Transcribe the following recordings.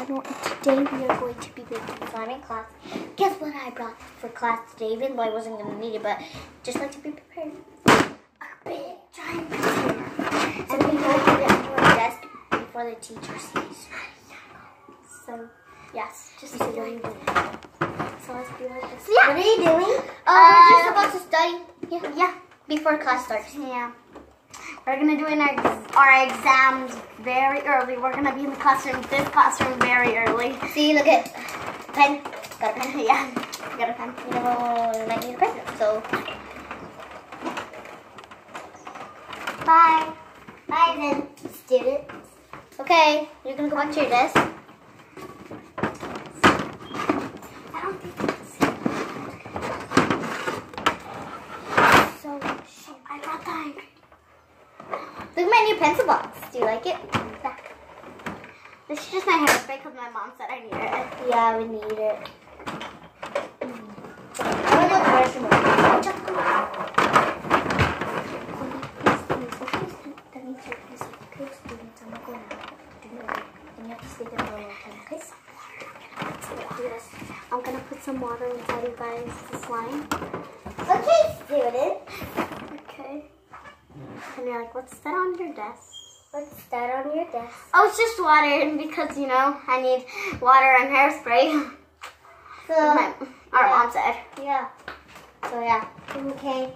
channel, and today we are going to be making slime in class. Guess what I brought for class today, even though I wasn't going to need it, but just like to be prepared. A big giant container. So we will put it under our desk before the teacher sees. So, yes, just so what are you doing? So let's do like this. Yeah. What are you doing? We're just about to study. Yeah. Before class starts. Yeah. We're going to do our exams very early. We're going to be in the classroom, this classroom very early. See, look at pen. Got a pen? Yeah, got a pen. You know, I might need a pen. So, bye. Bye then, students. Okay, you're going to go back to your desk. I don't think that's So, I brought that. look at my new pencil box. Do you like it? Yeah. This is just my hairspray because my mom said I needed it. Yeah, we need it. I want to go to the restroom. That means you're okay, students. I'm not going out. And you have to stay there for a long time, okay? I'm going to put some water inside you guys to slime. Okay, student. Okay. And you're like, what's that on your desk? What's that on your desk? Oh, it's just water because, you know, I need water and hairspray. So, Our mom said. yeah. So, yeah. Okay.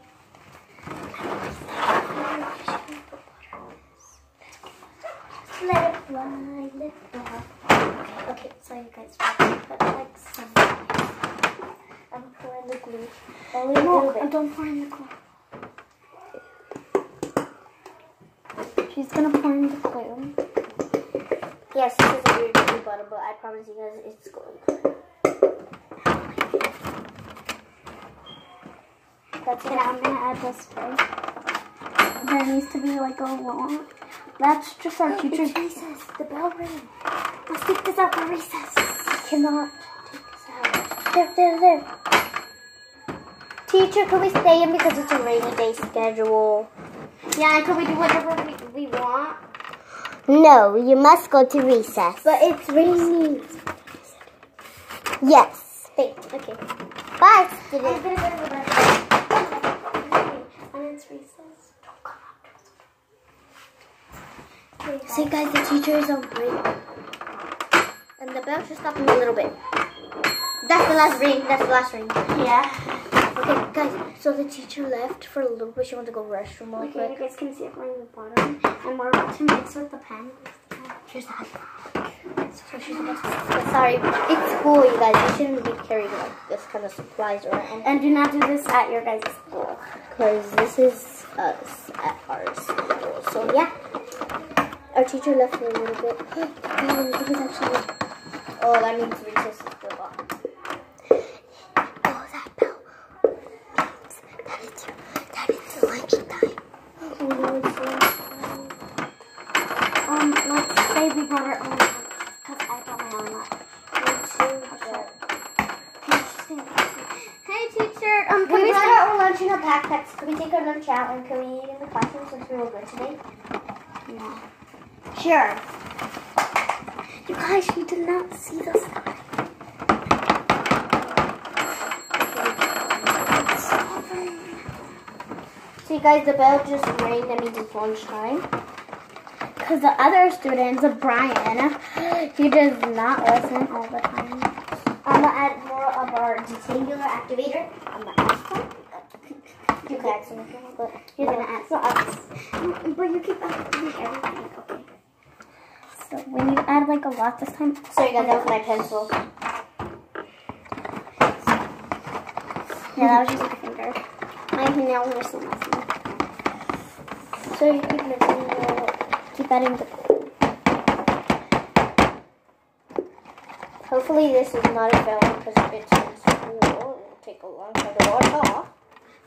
Let it fly, let it fly. Okay, so you guys put like some. I'm pouring the glue. Only a little bit. Don't pour in the glue. She's gonna pour in the glue. Yes, this is a weird glue bottle, but I promise you guys it's glue. That's it. I'm gonna add this spray. There needs to be like a long. That's just our teacher's. Jesus, the bell rang. Let's take this out for recess. I cannot take this out. There. Teacher, can we stay in because it's a rainy day schedule? Yeah, and can we do whatever we want? No, you must go to recess. But it's raining. Yes. Wait, okay. Bye, student. I'm gonna go to the bathroom. And it's recess. Don't come out. See, guys, the teacher is on break. And the bell should stop in a little bit. That's the last ring. Yeah. Okay, guys, so the teacher left for a little bit. She went to go to the restroom real Okay, quick. you guys can see it going in the bottom. And we're about to mix with the pen. Here's that. So she's about to... Sorry, it's school, you guys. You shouldn't be carrying like this kind of supplies around. And do not do this at your guys' school. Because this is us at our school. So, yeah. Our teacher left for a little bit. Oh, that means recess is still on. Oh, that bell. That is lunchtime. Let's say we brought our own lunch. Because I brought my own lunch. Hey, teacher. We brought our own lunch in our backpacks. Can we take our lunch out and can we eat in the classroom since we were good today? Yeah. Sure. You guys, we did not see the sign. See, guys, the bell just rang. That means it's lunchtime. Because the other students, Brian, he does not listen all the time. I'm going to add more of our detangular activator. I'm going to add some. You can add some, but You're going to add some. But you keep adding everything. Okay. So we need to add like a lot this time. Sorry, guys, that was my pencil. Yeah, that was just my finger. My nails are so messy. So you keep mixing keep adding the glue. Hopefully this is not a failure because if it's in school, it will take a long time to wash off.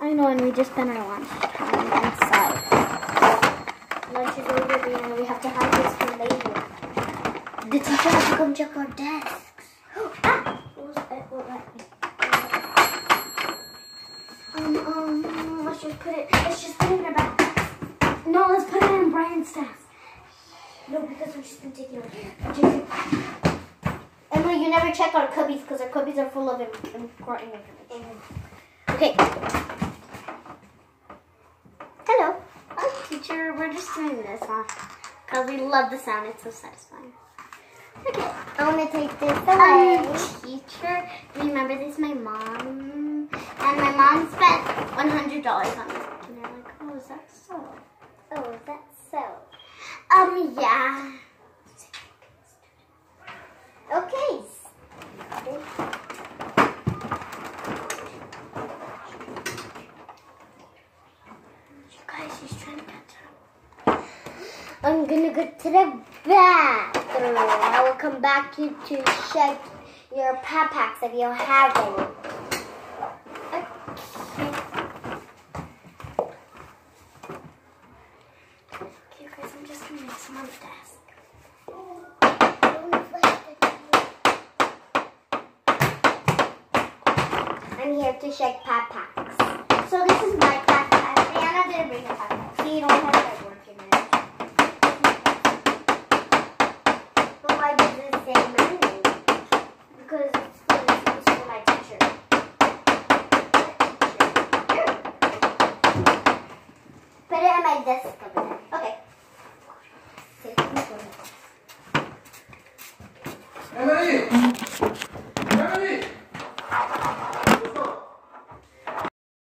I know, and we just spent our lunch time inside. Lunch is over, and we have to have this for later. The teacher has to come check our desks. Ah! Let's just put it in our backpack. No, let's put it in Brian's desk. No, because we're just going to take it over here. Basically, you never check our cubbies because our cubbies are full of important information. Okay. Hello. Oh, teacher, we're just doing this, huh? Because we love the sound. It's so satisfying. Okay. I want to take this away. Teacher, remember this is my mom. And my mom spent $100 on this. And they're like, oh, is that so? Oh, is that so? Yeah. Okay. You guys, she's trying to catch up. I'm gonna go to the bathroom. I will come back to check your pet packs if you have any. Okay, guys, I'm just gonna make some on the desk. I'm here to check pet packs. So this is my pet pack. Brianna didn't bring a pet pack. So you don't have